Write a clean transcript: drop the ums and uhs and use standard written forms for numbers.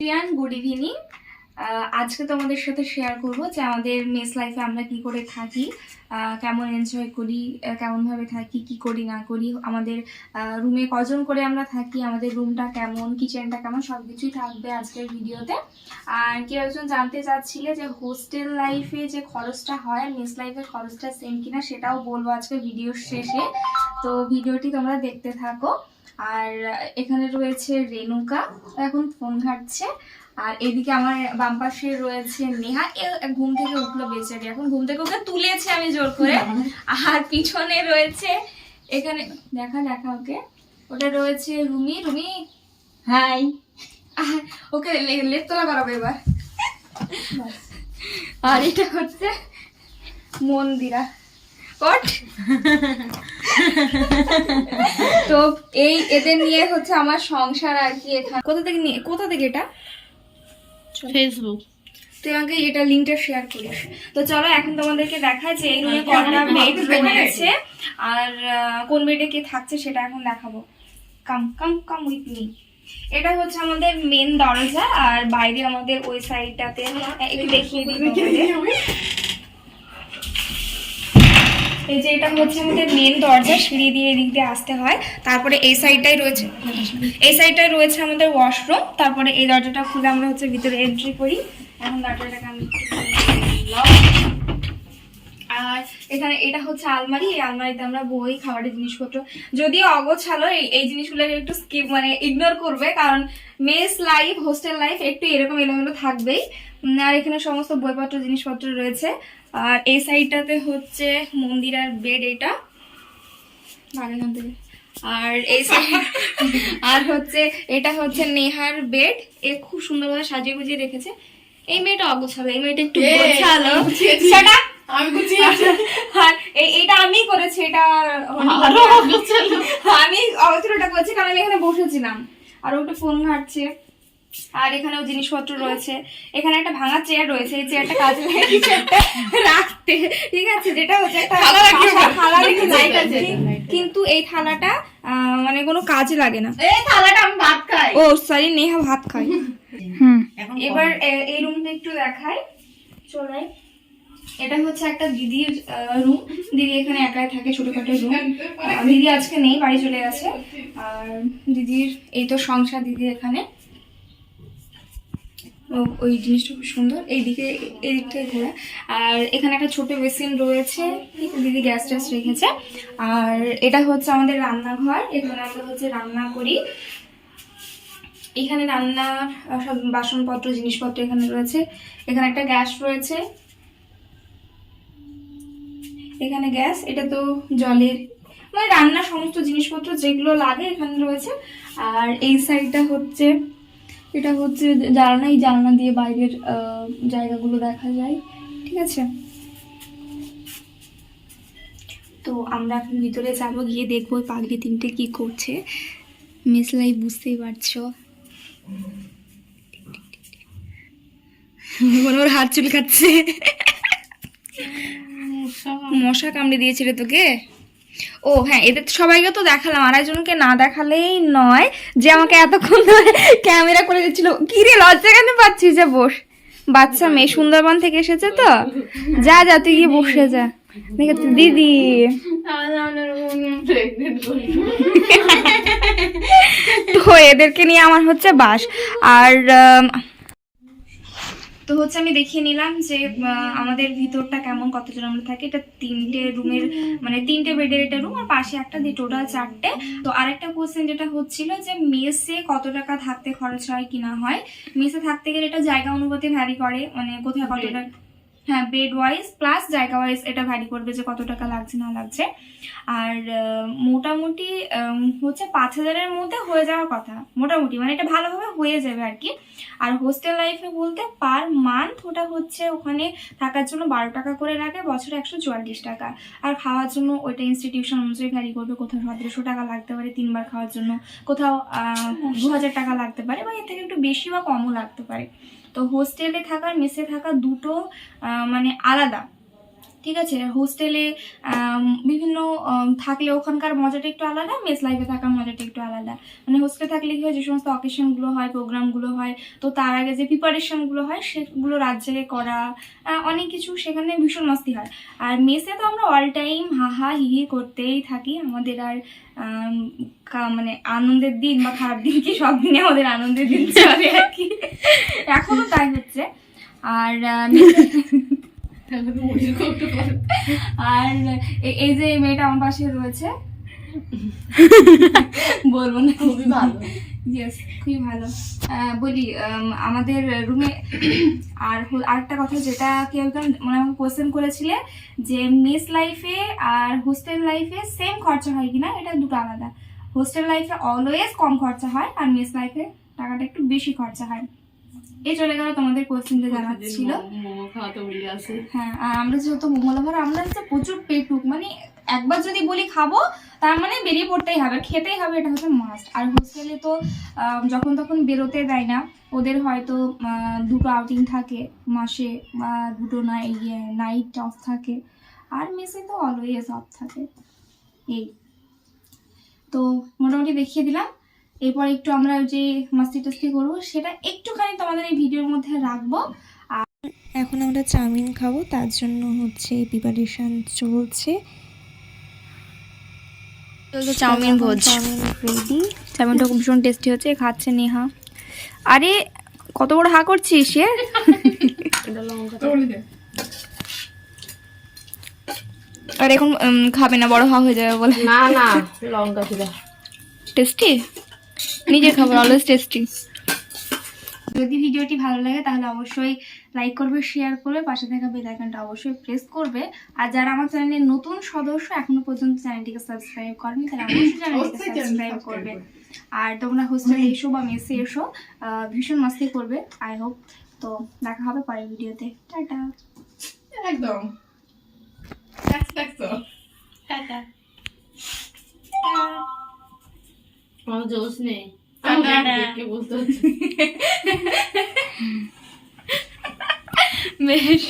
Good evening. আজকে তোমাদের সাথে শেয়ার করব যে আমাদের মেস লাইফে আমরা কি করে থাকি, কেমন এনজয় করি, কেমনভাবে থাকি, কি করি না করি, আমাদের রুমে কজন করে আমরা থাকি, আমাদের রুমটা কেমন, কিচেনটা কেমন, সব কিছুই থাকবে আজকের ভিডিওতে। আর কেউ একজন জানতে চাচ্ছিলে যে হোস্টেল লাইফে যে খরচটা হয় আর মেস লাইফের খরচটা সেম কিনা, সেটাও বলবো আজকে ভিডিওর শেষে। তো ভিডিওটি তোমরা দেখতে থাকো। আর এখানে রয়েছে রেনুকা, এখন ফোন ঘাটছে। আর এদিকে আমার বাম পাশে রয়েছে নেহা, ঘুম থেকে উঠলো বেচারি, এখন ঘুম থেকে ওকে তুলেছে আমি জোর করে। আর পিছনে রয়েছে, এখানে দেখা দেখা ওকে, ওটা রয়েছে রুমি। রুমি হাই। ওকে লেপ তোলা করাবো এবার। আর এটা হচ্ছে মন্দিরা কট। তো এই এদের নিয়ে হচ্ছে আমার সংসার আর কি। এখানে কোথা থেকে এটা? ফেসবুক। তুই আমাকে এটা লিঙ্কটা শেয়ার করিস। তো চলো এখন তোমাদেরকে দেখায় যে এই রুমে কয়টা বেড রয়েছে আর কোন বেডে কে থাকছে সেটা এখন দেখাবো। কাম কাম কাম উইথ মি। এটা হচ্ছে আমাদের মেন দরজা, আর বাইরে আমাদের ওই সাইডটাতে একটু দেখিয়ে দিই। এই যে এটা হচ্ছে আমাদের মেন দরজা, সিঁড়ি দিয়ে এদিক দিয়ে আসতে হয়। তারপরে এই সাইডটাই রয়েছে আমাদের ওয়াশরুম। তারপরে এই দরজাটা খুলে আমরা হচ্ছে ভিতরে এন্ট্রি করি। এখন দরজাটাকে আমি আর এখানে এটা হচ্ছে আলমারি। এই আলমারিতে আমরা বই, খাবারের জিনিসপত্র, যদিও অগোছালো, এই জিনিসগুলোকে একটু স্কিপ ইগনোর করবে, কারণ মেস লাইফ, হোস্টেল লাইফ একটু এরকম এলোমেলো থাকবেই। আর এখানে সমস্ত বইপত্র জিনিসপত্র রয়েছে। আর এই সাইডটাতে হচ্ছে মন্দিরার বেড, এটা এখান থেকে। আর এই সাইড আর হচ্ছে এটা হচ্ছে নেহার বেড, এ খুব সুন্দরভাবে সাজিয়ে গুজিয়ে রেখেছে। এই মেয়েটা অগোছালো, এই মেয়েটা একটু গোছালো। আর এইটা আমি করেছি, এটা আমি অগোছালোটা করেছি কারণ আমি এখানে বসেছিলাম। আর ওটা ফোন ঘাটছে। আর এখানেও জিনিসপত্র রয়েছে। এখানে একটা ভাঙা চেয়ার রয়েছে, এই চেয়ারটা কাজে রাখতে, ঠিক আছে, যেটা হচ্ছে একটা থালা রেখে লাইট আছে, কিন্তু এই থালাটা মানে কোনো কাজে লাগে না। এই থালাটা আমি ভাত খাই। ও সরি, নেহা ভাত খায়। এবার এই রুমটা একটু দেখাই, চলে। এটা হচ্ছে একটা দিদির রুম। দিদি এখানে একাই থাকে, ছোটখাটো রুম। দিদি আজকে নেই, বাড়ি চলে গেছে। আর দিদির এই তো সংসার, দিদি এখানে। ওই জিনিসটা খুব সুন্দর, এইদিকে এই দিকটাই ঘোরা। আর এখানে একটা ছোট বেসিন রয়েছে, দিদি গ্যাস ট্যাস রেখেছে। আর এটা হচ্ছে আমাদের রান্নাঘর, এখানে আমরা হচ্ছে রান্না করি। এখানে রান্নার সব বাসনপত্র, জিনিসপত্র এখানে রয়েছে। এখানে একটা গ্যাস রয়েছে, এখানে গ্যাস, এটা তো জলের রান্নার সমস্ত জিনিসপত্র যেগুলো লাগে এখানে রয়েছে। আর এই সাইডটা হচ্ছে, এটা হচ্ছে জানলা, এই জানলা দিয়ে বাইরের জায়গাগুলো দেখা যায়, ঠিক আছে। তো আমরা এখন ভিতরে যাবো, গিয়ে দেখবো পাগলি তিনটে কি করছে। মেস লাইফ বুঝতেই পারছো। ওর হাত চুল খাচ্ছে। মশা কামড়ে দিয়েছিল তোকে? ও হ্যাঁ, এদের সবাইকে তো দেখালাম, আর একজনকে না দেখালেই নয়, যে আমাকে এতক্ষণ ধরে ক্যামেরা করে দিচ্ছিল। কি রে, লজ্জা কেন পাচ্ছিস? যে বস, বাচ্চা মেয়ে সুন্দরবন থেকে এসেছে তো, যা যা তুই গিয়ে বসে যা। দেখেছি দিদি। তো এদেরকে নিয়ে আমার হচ্ছে বাস। আর তো হচ্ছে আমি দেখিয়ে নিলাম যে আমাদের ভিতরটা কেমন, কতজন আমরা থাকি। এটা 3টে রুমের, মানে 3টে বেডের এটা রুম, আর পাশে একটা দিয়ে টোটাল 4টে। তো আরেকটা কোশ্চেন যেটা হচ্ছিল যে মেসে কত টাকা থাকতে খরচ হয় কি না হয়। মেসে থাকতে গেলে এটা জায়গা অনুপাতে ভ্যারি করে, মানে কোথায় কত টাকা, হ্যাঁ বেড ওয়াইজ প্লাস জায়গা ওয়াইজ এটা ভ্যারি করবে যে কত টাকা লাগছে না লাগছে। আর মোটামুটি হচ্ছে 5,000-এর মধ্যে হয়ে যাওয়ার কথা, মোটামুটি, মানে এটা ভালোভাবে হয়ে যাবে আর কি। আর হোস্টেল লাইফে বলতে পার মান্থ ওটা হচ্ছে ওখানে থাকার জন্য 12 টাকা করে লাগে, বছরে 144 টাকা। আর খাওয়ার জন্য ওইটা ইনস্টিটিউশন অনুযায়ী ভ্যারি করবে, কোথাও 1700 টাকা লাগতে পারে 3 বার খাওয়ার জন্য, কোথাও 2000 টাকা লাগতে পারে, বা এর থেকে একটু বেশি বা কমও লাগতে পারে। তো হোস্টেলে থাকার মেসে থাকা দুটো মানে আলাদা, ঠিক আছে। হোস্টেলে বিভিন্ন থাকলে ওখানকার মজাটা একটু আলাদা, মেস লাইফে থাকার মজাটা একটু আলাদা। মানে হোস্টেলে থাকলে কি হয়, যে সমস্ত অকেশনগুলো হয়, প্রোগ্রামগুলো হয়, তো তার আগে যে প্রিপারেশনগুলো হয় সেগুলো রাত জেগে করা, অনেক কিছু সেখানে ভীষণ মাস্তি হয়। আর মেসে তো আমরা অল টাইম হাহা হিহি করতেই থাকি। আমাদের আর মানে আনন্দের দিন বা খারাপ দিন কি, সব দিনে আমাদের আনন্দের দিন চলে আর কি, এখনো তাই হচ্ছে। আর আর এই যে মেয়েটা আমার পাশে রয়েছে, বলবো না, খুবই ভালো। ইয়েস, খুবই ভালো। বলি আমাদের রুমে আর আরেকটা কথা, যেটা কেউ একজন মানে আমাকে কোয়েশ্চেন করেছিলে যে মেস লাইফে আর হোস্টেল লাইফে সেম খরচা হয় কিনা, এটা দুটো আলাদা। হোস্টেল লাইফে অলওয়েজ কম খরচা হয়, আর মেস লাইফে টাকাটা একটু বেশি খরচা হয়। এই চলে গেল তোমাদের কোয়েশ্চেনটা জানাচ্ছিল। হ্যাঁ, আর আমরা যেহেতু মোমো লাভার, আমরা হচ্ছে প্রচুর পেটুক, মানে একবার যদি বলি খাবো তার মানে বেরিয়ে পড়তেই হবে, খেতেই হবে, এটা হচ্ছে মাস্ট। আর হোস্টেলে তো যখন তখন বেরোতে দেয় না, ওদের হয়তো দুটো আউটিং থাকে মাসে, বা দুটো নাইট অফ থাকে, আর মেসে তো অলওয়েজ অফ থাকে। এই তো মোটামুটি দেখিয়ে দিলাম। এরপর একটু আমরা যে মাস্তি টাস্তি করবো সেটা একটুখানি তোমাদের এই ভিডিওর মধ্যে রাখবো। আর এখন আমরা চাউমিন খাবো, তার জন্য হচ্ছে প্রিপারেশন চলছে। চাউমিন ভোজ, চাউমিন রেডি। চাউমিনটা খুব ভীষণ টেস্টি হচ্ছে, খাচ্ছে নেহা। আরে কত বড় হা করছিস এ? আর এখন খাবে না, বড় হা হয়ে যাবে বলে। না না, লঙ্কা ছিল টেস্টি, নিজের খাবার অলওয়েজ টেস্টি। যদি ভিডিওটি ভালো লাগে তাহলে অবশ্যই লাইক করবে, শেয়ার করবে, পাশে থাকা বেল আইকনটা অবশ্যই প্রেস করবে। আর যারা আমার চ্যানেলের নতুন সদস্য, এখনো পর্যন্ত চ্যানেলটিকে সাবস্ক্রাইব করেনি, তারা অবশ্যই চ্যানেলটিকে সাবস্ক্রাইব করবে। আর তোমরা হোস্টেলে এসো বা মেসে এসো, ভীষণ মাস্তি করবে আই হোপ। তো দেখা হবে পরের ভিডিওতে, টাটা। একদম। টাটা। আমার জোশ নেই, বলতে হচ্ছে। বেশ।